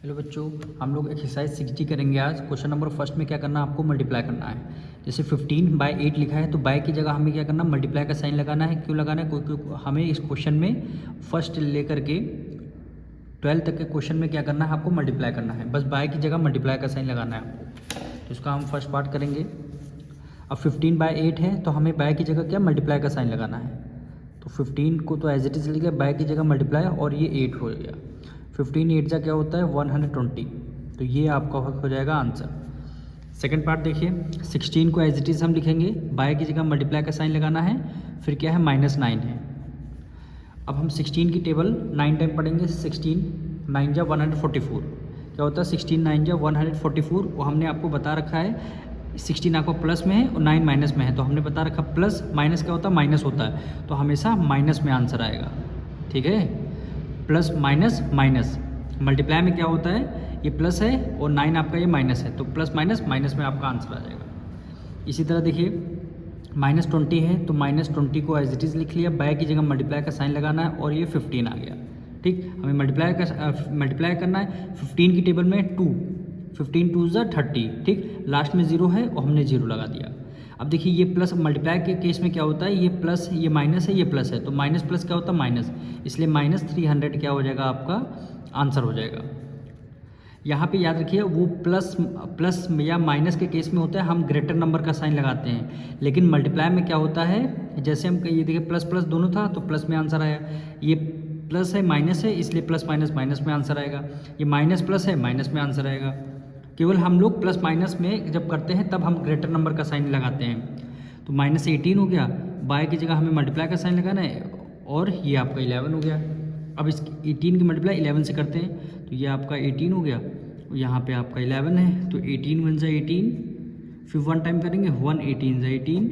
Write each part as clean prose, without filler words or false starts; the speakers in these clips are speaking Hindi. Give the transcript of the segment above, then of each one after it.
हेलो बच्चों, हम लोग एक्सरसाइज 60 करेंगे आज। क्वेश्चन नंबर फर्स्ट में क्या करना है, आपको मल्टीप्लाई करना है। जैसे 15/8 लिखा है तो बाय की जगह हमें क्या करना है, मल्टीप्लाई का साइन लगाना है। क्यों लगाना है, क्योंकि हमें इस क्वेश्चन में फर्स्ट लेकर के 12 तक के क्वेश्चन में क्या करना है, आपको मल्टीप्लाई करना है। बस बाय की जगह मल्टीप्लाई का साइन लगाना है आपको। तो इसका हम फर्स्ट पार्ट करेंगे। अब 15/8 है तो हमें बाय की जगह क्या मल्टीप्लाई का साइन लगाना है। तो 15 को तो एज इट इज़ लिख गया, बाय की जगह मल्टीप्लाई और ये 8 हो गया। 15 8 क्या होता है 120। तो ये आपका हो जाएगा आंसर। सेकंड पार्ट देखिए, 16 को एज इट इज़ हम लिखेंगे, बाय की जगह मल्टीप्लाई का साइन लगाना है, फिर क्या है -9 है। अब हम 16 की टेबल 9 टाइम पढ़ेंगे। 16 9 जा 144 क्या होता है, 16 9 जा 144। वो हमने आपको बता रखा है 16 आपको प्लस में है और 9 माइनस में है। तो हमने बता रखा प्लस माइनस क्या होता है, माइनस होता है। तो हमेशा माइनस में आंसर आएगा, ठीक है। प्लस माइनस माइनस, मल्टीप्लाई में क्या होता है, ये प्लस है और 9 आपका ये माइनस है। तो प्लस माइनस माइनस में आपका आंसर आ जाएगा। इसी तरह देखिए -20 है तो -20 को एज इट इज़ लिख लिया, बाय की जगह मल्टीप्लाई का साइन लगाना है और ये 15 आ गया। ठीक, हमें मल्टीप्लाई करना है। 15 की टेबल में 2, 15 2 ज़ा 30। ठीक, लास्ट में 0 है और हमने 0 लगा दिया। अब देखिए ये प्लस मल्टीप्लाई के केस में क्या होता है, ये प्लस ये माइनस है, ये प्लस है। तो माइनस प्लस क्या होता है माइनस, इसलिए -300 क्या हो जाएगा आपका आंसर हो जाएगा। यहाँ पे याद रखिए वो प्लस या माइनस के केस में होता है हम ग्रेटर नंबर का साइन लगाते हैं, लेकिन मल्टीप्लाई में क्या होता है, जैसे हम ये देखिए प्लस प्लस दोनों था तो प्लस में आंसर आया। ये प्लस है माइनस है, इसलिए प्लस माइनस माइनस में आंसर आएगा। ये माइनस प्लस है, माइनस में आंसर आएगा। केवल हम लोग प्लस माइनस में जब करते हैं तब हम ग्रेटर नंबर का साइन लगाते हैं। तो -18 हो गया, बाय की जगह हमें मल्टीप्लाई का साइन लगाना है और ये आपका 11 हो गया। अब इस 18 की मल्टीप्लाई 11 से करते हैं तो ये आपका 18 हो गया, यहाँ पे आपका 11 है। तो 18 1 ज़ा 18, फिर 1 टाइम करेंगे 1 18 ज़ा 18,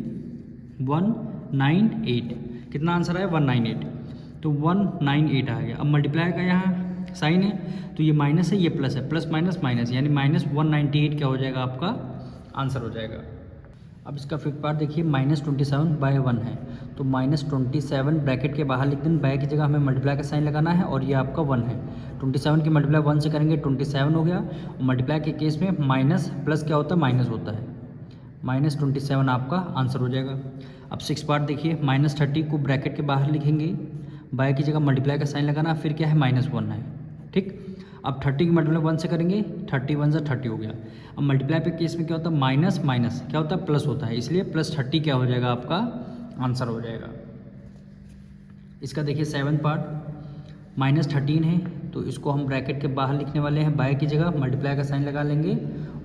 198। कितना आंसर आया 198। तो 198 आ गया। अब मल्टीप्लाई का यहाँ साइन है तो ये माइनस है, ये प्लस है, प्लस माइनस माइनस, यानी -198 क्या हो जाएगा आपका आंसर हो जाएगा। अब इसका फिफ्थ पार्ट देखिए, -27/1 है तो -27 ब्रैकेट के बाहर लिख दें, बाय की जगह हमें मल्टीप्लाई का साइन लगाना है और ये आपका 1 है। 27 की मल्टीप्लाई 1 से करेंगे 27 हो गया। और मल्टीप्लाई के केस में माइनस प्लस क्या होता है, माइनस होता है। -27 आपका आंसर हो जाएगा। अब सिक्स पार्ट देखिए, -30 को ब्रैकेट के बाहर लिखेंगे, बाय की जगह मल्टीप्लाई का साइन लगाना, फिर क्या है -1 है। ठीक, अब 30 की मल्टीप्लाई 1 से करेंगे, 30 1 ज़ा 30 हो गया। अब मल्टीप्लाई पे केस में क्या होता है, माइनस माइनस क्या होता है, प्लस होता है, इसलिए +30 क्या हो जाएगा आपका आंसर हो जाएगा। इसका देखिए 7 पार्ट, -13 है तो इसको हम ब्रैकेट के बाहर लिखने वाले हैं, बाय की जगह मल्टीप्लाई का साइन लगा लेंगे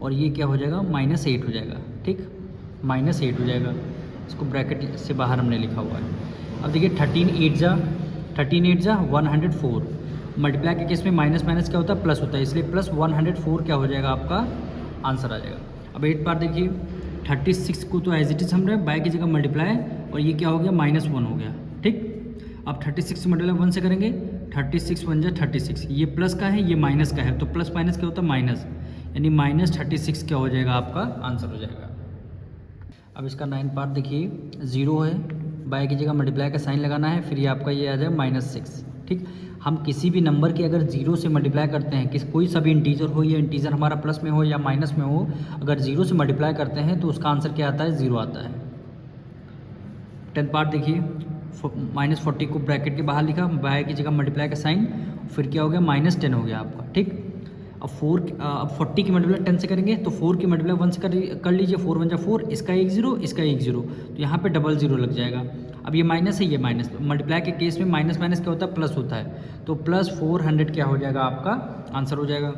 और ये क्या हो जाएगा -8 हो जाएगा। ठीक, -8 हो जाएगा, इसको ब्रैकेट से बाहर हमने लिखा हुआ है। अब देखिए 13 8 ज़ा 104, मल्टीप्लाई के केस में माइनस माइनस क्या होता है, प्लस होता है, इसलिए +104 क्या हो जाएगा आपका आंसर आ जाएगा। अब 8 पार्ट देखिए, 36 को तो एज इट इज़ हम रहे, बाय की जगह मल्टीप्लाई और ये क्या हो गया -1 हो गया। ठीक, अब 36 की मल्टीप्लाई 1 से करेंगे, 36 1 ज़ा 36, ये प्लस का है, ये माइनस का है, तो प्लस माइनस क्या होता है माइनस, यानी -36 क्या हो जाएगा आपका आंसर हो जाएगा। अब इसका 9 पार्ट देखिए, 0 है, बाय की जगह मल्टीप्लाई का साइन लगाना है, फिर ये आपका ये आ जाएगा -6। ठीक, हम किसी भी नंबर की अगर 0 से मल्टीप्लाई करते हैं, कोई सा भी इंटीजर हो या इंटीजर हमारा प्लस में हो या माइनस में हो, अगर 0 से मल्टीप्लाई करते हैं तो उसका आंसर क्या आता है, 0 आता है। 10 पार्ट देखिए, -40 को ब्रैकेट के बाहर लिखा, बाय की जगह मल्टीप्लाई का साइन, फिर क्या हो गया -10 हो गया आपका। ठीक, अब 40 की मल्टीप्लाई 10 से करेंगे तो 4 की मल्टीप्लाई 1 से कर लीजिए, 4 1 ज़ा 4, इसका 1 0, इसका 1 0, तो यहाँ पे डबल 0 लग जाएगा। अब ये माइनस है, ये माइनस, मल्टीप्लाई के केस में माइनस माइनस क्या होता है, प्लस होता है, तो +400 क्या हो जाएगा आपका आंसर हो जाएगा।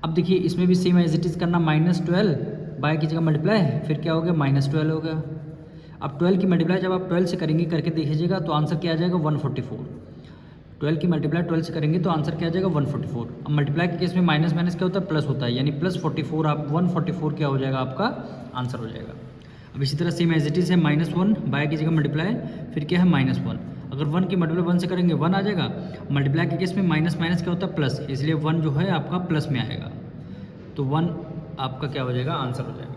अब देखिए इसमें भी सेम एज इट इज़ करना, -12 बाय की जगह मल्टीप्लाई, फिर क्या हो गया -12 हो गया। अब 12 की मल्टीप्लाई जब आप 12 से करेंगे, करके देखिएगा तो आंसर क्या आ जाएगा 144। 12 की मल्टीप्लाई 12 से करेंगे तो आंसर क्या आ जाएगा 144। अब मल्टीप्लाई के केस में माइनस माइनस क्या होता है, प्लस होता है, यानी +44 आप 144 क्या हो जाएगा आपका आंसर हो जाएगा। अब इसी तरह सेम एज इट इज़ है, -1 बाय की जगह मल्टीप्लाई, फिर क्या है -1, अगर 1 की मल्टीप्लाई 1 से करेंगे 1 आ जाएगा। मल्टीप्लाई के केस में माइनस माइनस क्या होता है, प्लस, इसलिए 1 जो है आपका प्लस में आएगा, तो 1 आपका क्या हो जाएगा आंसर हो जाएगा।